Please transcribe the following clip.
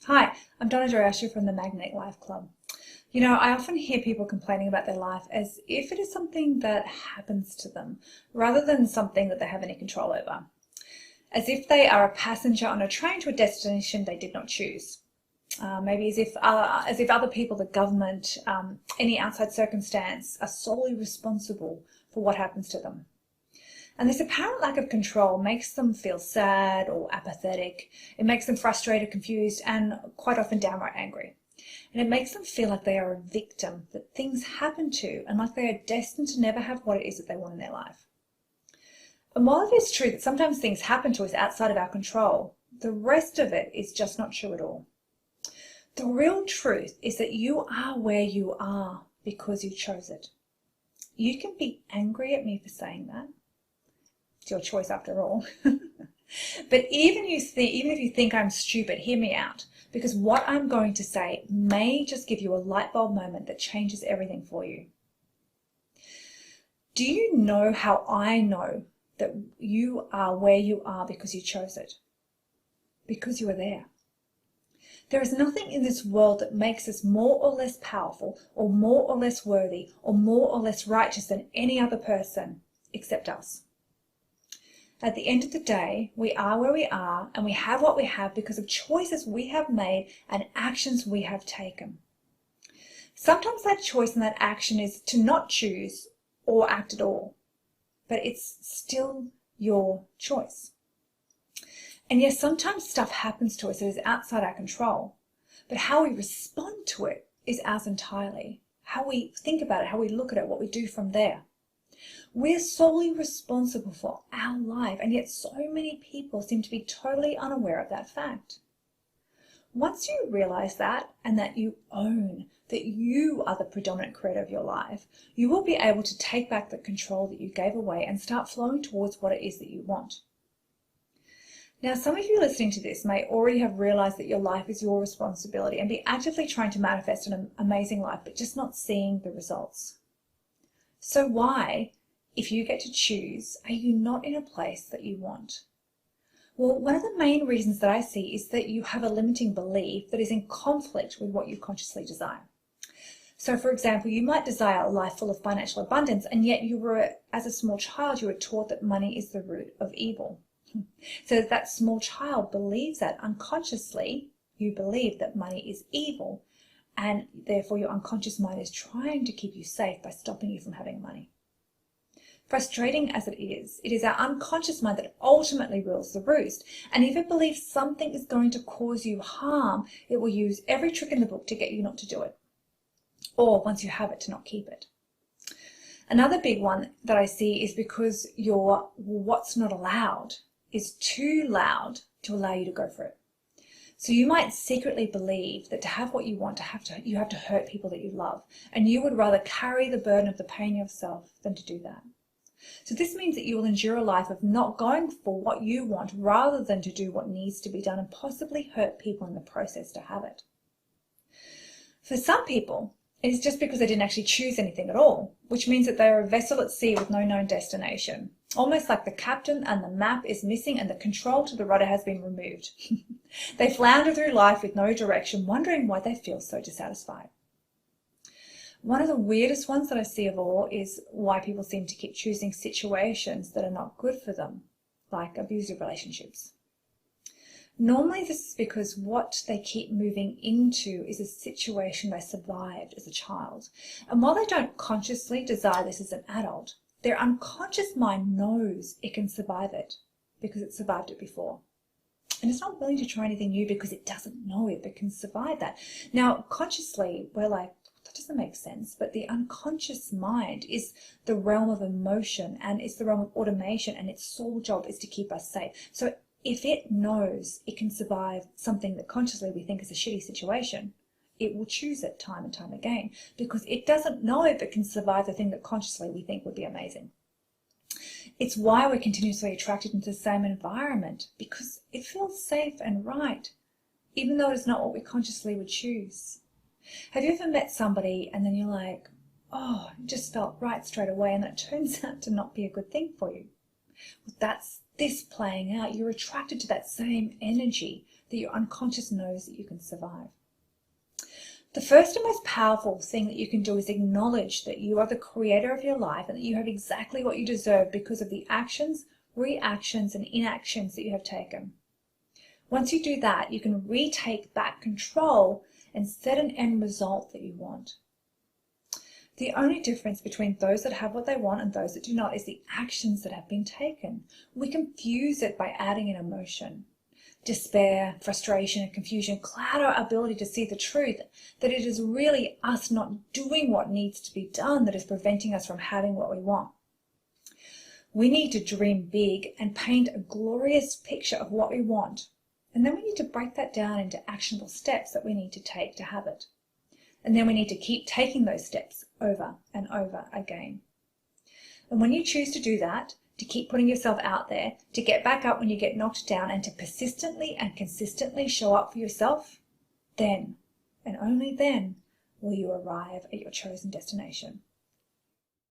Hi, I'm Donna Durashu from the Magnetic Life Club. I often hear people complaining about their life as if it is something that happens to them, rather than something that they have any control over. As if they are a passenger on a train to a destination they did not choose. Maybe as if other people, the government, any outside circumstance, are solely responsible for what happens to them. And this apparent lack of control makes them feel sad or apathetic. It makes them frustrated, confused, and quite often downright angry. And it makes them feel like they are a victim that things happen to, and like they are destined to never have what it is that they want in their life. And while it is true that sometimes things happen to us outside of our control, the rest of it is just not true at all. The real truth is that you are where you are because you chose it. You can be angry at me for saying that. It's your choice after all. But even if you think I'm stupid, hear me out, because what I'm going to say may just give you a light bulb moment that changes everything for you. Do you know how I know that you are where you are because you chose it? Because you are there. There is nothing in this world that makes us more or less powerful, or more or less worthy, or more or less righteous than any other person except us. At the end of the day, we are where we are, and we have what we have because of choices we have made and actions we have taken. Sometimes that choice and that action is to not choose or act at all, but it's still your choice. And yes, sometimes stuff happens to us that is outside our control, but how we respond to it is ours entirely. How we think about it, how we look at it, what we do from there. We're solely responsible for our life, and yet so many people seem to be totally unaware of that fact. Once you realize that, and that you own that you are the predominant creator of your life, you will be able to take back the control that you gave away and start flowing towards what it is that you want. Now, some of you listening to this may already have realized that your life is your responsibility and be actively trying to manifest an amazing life, but just not seeing the results. So why, if you get to choose, are you not in a place that you want? Well, one of the main reasons that I see is that you have a limiting belief that is in conflict with what you consciously desire. So, for example, you might desire a life full of financial abundance, and yet as a small child, you were taught that money is the root of evil. So that small child believes that unconsciously, you believe that money is evil, and therefore your unconscious mind is trying to keep you safe by stopping you from having money. Frustrating as it is our unconscious mind that ultimately rules the roost. And if it believes something is going to cause you harm, it will use every trick in the book to get you not to do it. Or once you have it, to not keep it. Another big one that I see is because your what's not allowed is too loud to allow you to go for it. So you might secretly believe that to have what you want, you have to hurt people that you love, and you would rather carry the burden of the pain yourself than to do that. So this means that you will endure a life of not going for what you want rather than to do what needs to be done, and possibly hurt people in the process to have it. For some people, it is just because they didn't actually choose anything at all, which means that they are a vessel at sea with no known destination. Almost like the captain and the map is missing and the control to the rudder has been removed. They flounder through life with no direction, wondering why they feel so dissatisfied. One of the weirdest ones that I see of all is why people seem to keep choosing situations that are not good for them, like abusive relationships. Normally this is because what they keep moving into is a situation they survived as a child. And while they don't consciously desire this as an adult, their unconscious mind knows it can survive it because it survived it before. And it's not willing to try anything new because it doesn't know if it can survive that. Now, consciously, we're like, that doesn't make sense. But the unconscious mind is the realm of emotion, and it's the realm of automation, and its sole job is to keep us safe. So if it knows it can survive something that consciously we think is a shitty situation, it will choose it time and time again, because it doesn't know if it can survive the thing that consciously we think would be amazing. It's why we're continuously attracted into the same environment, because it feels safe and right, even though it's not what we consciously would choose. Have you ever met somebody and then you're like, oh, it just felt right straight away, and it turns out to not be a good thing for you? Well, that's this playing out. You're attracted to that same energy that your unconscious knows that you can survive. The first and most powerful thing that you can do is acknowledge that you are the creator of your life and that you have exactly what you deserve because of the actions, reactions, and inactions that you have taken. Once you do that, you can retake back control and set an end result that you want. The only difference between those that have what they want and those that do not is the actions that have been taken. We confuse it by adding an emotion. Despair, frustration, and confusion cloud our ability to see the truth that it is really us not doing what needs to be done that is preventing us from having what we want. We need to dream big and paint a glorious picture of what we want, and then we need to break that down into actionable steps that we need to take to have it. And then we need to keep taking those steps over and over again. And when you choose to do that, to keep putting yourself out there, to get back up when you get knocked down, and to persistently and consistently show up for yourself, then, and only then, will you arrive at your chosen destination.